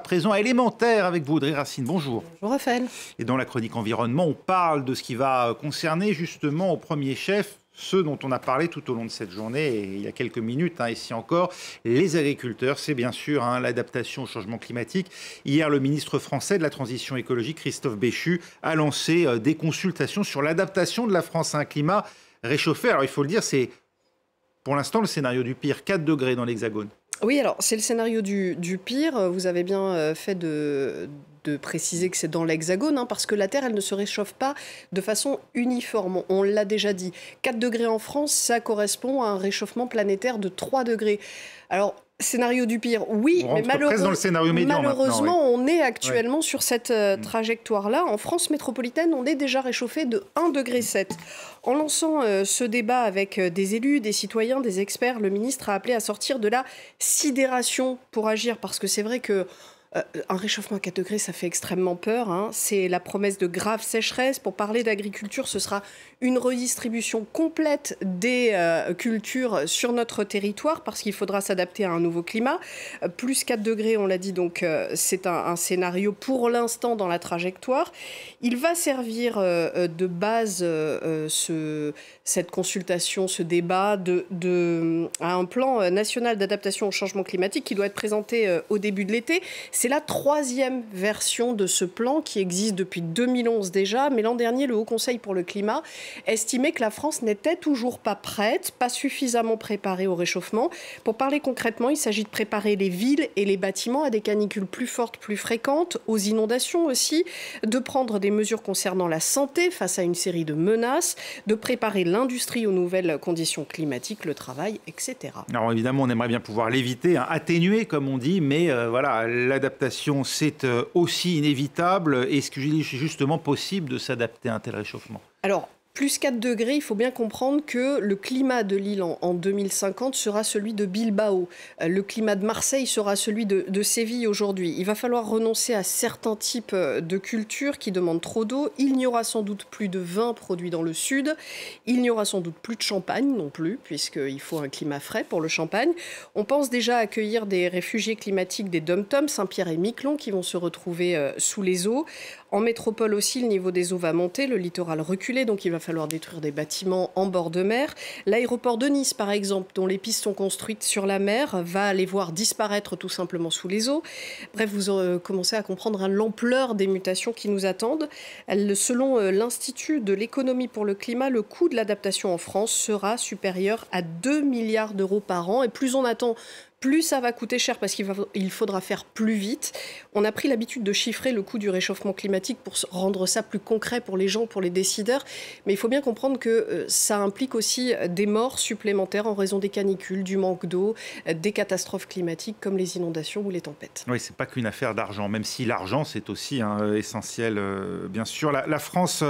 Présent élémentaire avec vous, Audrey Racine. Bonjour. Bonjour Raphaël. Et dans la chronique environnement, on parle de ce qui va concerner justement au premier chef ceux dont on a parlé tout au long de cette journée et il y a quelques minutes, ici encore, les agriculteurs. C'est bien sûr l'adaptation au changement climatique. Hier, le ministre français de la Transition écologique, Christophe Béchu, a lancé des consultations sur l'adaptation de la France à un climat réchauffé. Alors il faut le dire, c'est pour l'instant le scénario du pire, 4 degrés dans l'Hexagone. Oui, alors c'est le scénario du pire. Vous avez bien fait de préciser que c'est dans l'Hexagone, parce que la Terre, elle ne se réchauffe pas de façon uniforme. On l'a déjà dit. 4 degrés en France, ça correspond à un réchauffement planétaire de 3 degrés. Alors, scénario du pire, oui, mais dans le scénario médian malheureusement, on est actuellement sur cette trajectoire-là. En France métropolitaine, on est déjà réchauffé de 1,7 degré. En lançant ce débat avec des élus, des citoyens, des experts, le ministre a appelé à sortir de la sidération pour agir, parce que c'est vrai que un réchauffement à 4 degrés, ça fait extrêmement peur. C'est la promesse de graves sécheresses. Pour parler d'agriculture, ce sera une redistribution complète des cultures sur notre territoire parce qu'il faudra s'adapter à un nouveau climat. Plus 4 degrés, on l'a dit, donc c'est un scénario pour l'instant dans la trajectoire. Il va servir de base, cette consultation, ce débat, à un plan national d'adaptation au changement climatique qui doit être présenté au début de l'été. C'est la 3e version de ce plan qui existe depuis 2011 déjà, mais l'an dernier, le Haut Conseil pour le climat estimait que la France n'était toujours pas prête, pas suffisamment préparée au réchauffement. Pour parler concrètement, il s'agit de préparer les villes et les bâtiments à des canicules plus fortes, plus fréquentes, aux inondations aussi, de prendre des mesures concernant la santé face à une série de menaces, de préparer l'industrie aux nouvelles conditions climatiques, le travail, etc. Alors évidemment, on aimerait bien pouvoir l'éviter, atténuer comme on dit, mais voilà, l'adaptation, c'est aussi inévitable. Est-ce qu'il est justement possible de s'adapter à un tel réchauffement ? Alors, plus 4 degrés, il faut bien comprendre que le climat de Lille en 2050 sera celui de Bilbao. Le climat de Marseille sera celui de Séville aujourd'hui. Il va falloir renoncer à certains types de cultures qui demandent trop d'eau. Il n'y aura sans doute plus de vin produit dans le sud. Il n'y aura sans doute plus de champagne non plus, puisqu'il faut un climat frais pour le champagne. On pense déjà accueillir des réfugiés climatiques des DOM-TOM, Saint-Pierre et Miquelon, qui vont se retrouver sous les eaux. En métropole aussi, le niveau des eaux va monter, le littoral reculer, donc il va falloir détruire des bâtiments en bord de mer. L'aéroport de Nice, par exemple, dont les pistes sont construites sur la mer, va les voir disparaître tout simplement sous les eaux. Bref, vous commencez à comprendre l'ampleur des mutations qui nous attendent. Selon l'Institut de l'économie pour le climat, le coût de l'adaptation en France sera supérieur à 2 milliards d'euros par an. Et plus on attend, plus ça va coûter cher parce qu'il faudra faire plus vite. On a pris l'habitude de chiffrer le coût du réchauffement climatique pour rendre ça plus concret pour les gens, pour les décideurs. Mais il faut bien comprendre que ça implique aussi des morts supplémentaires en raison des canicules, du manque d'eau, des catastrophes climatiques comme les inondations ou les tempêtes. Oui, c'est pas qu'une affaire d'argent, même si l'argent, c'est aussi essentiel, bien sûr. La France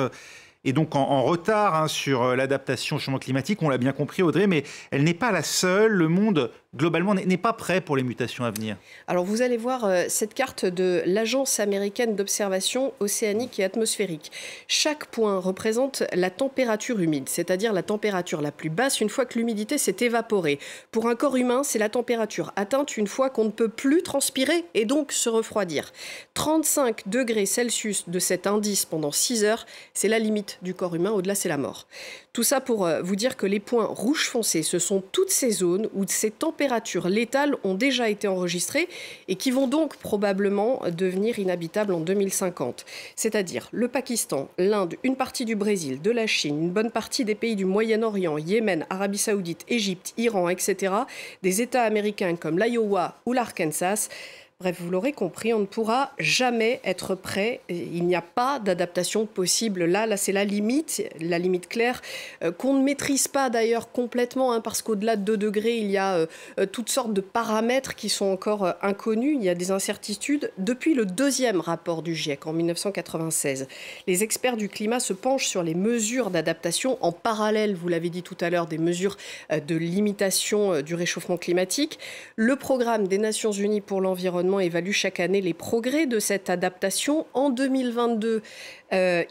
est donc en retard sur l'adaptation au changement climatique, on l'a bien compris Audrey, mais elle n'est pas la seule. Le monde, globalement, n'est pas prêt pour les mutations à venir. Alors vous allez voir cette carte de l'Agence américaine d'observation océanique et atmosphérique. Chaque point représente la température humide, c'est-à-dire la température la plus basse une fois que l'humidité s'est évaporée. Pour un corps humain, c'est la température atteinte une fois qu'on ne peut plus transpirer et donc se refroidir. 35 degrés Celsius de cet indice pendant 6 heures, c'est la limite du corps humain, au-delà c'est la mort. Tout ça pour vous dire que les points rouges foncés, ce sont toutes ces zones où ces températures létales ont déjà été enregistrées et qui vont donc probablement devenir inhabitables en 2050. C'est-à-dire le Pakistan, l'Inde, une partie du Brésil, de la Chine, une bonne partie des pays du Moyen-Orient, Yémen, Arabie Saoudite, Égypte, Iran, etc., des États américains comme l'Iowa ou l'Arkansas. Bref, vous l'aurez compris, on ne pourra jamais être prêt. Il n'y a pas d'adaptation possible. Là, c'est la limite claire, qu'on ne maîtrise pas d'ailleurs complètement, parce qu'au-delà de 2 degrés, il y a toutes sortes de paramètres qui sont encore inconnus. Il y a des incertitudes. Depuis le 2e rapport du GIEC en 1996, les experts du climat se penchent sur les mesures d'adaptation en parallèle, vous l'avez dit tout à l'heure, des mesures de limitation du réchauffement climatique. Le programme des Nations Unies pour l'environnement gouvernement évalue chaque année les progrès de cette adaptation. En 2022,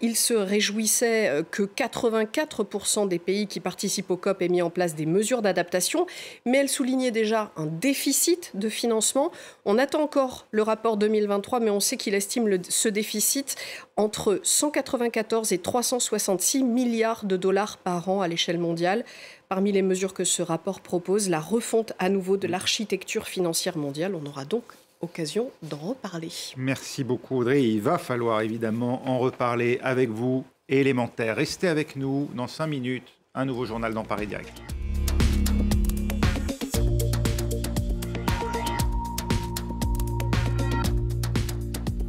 il se réjouissait que 84% des pays qui participent au COP aient mis en place des mesures d'adaptation, mais elle soulignait déjà un déficit de financement. On attend encore le rapport 2023, mais on sait qu'il estime ce déficit entre 194 et 366 milliards de dollars par an à l'échelle mondiale. Parmi les mesures que ce rapport propose, la refonte à nouveau de l'architecture financière mondiale. On aura donc occasion d'en reparler. Merci beaucoup Audrey. Il va falloir évidemment en reparler avec vous, élémentaire. Restez avec nous dans 5 minutes. Un nouveau journal dans Paris Direct.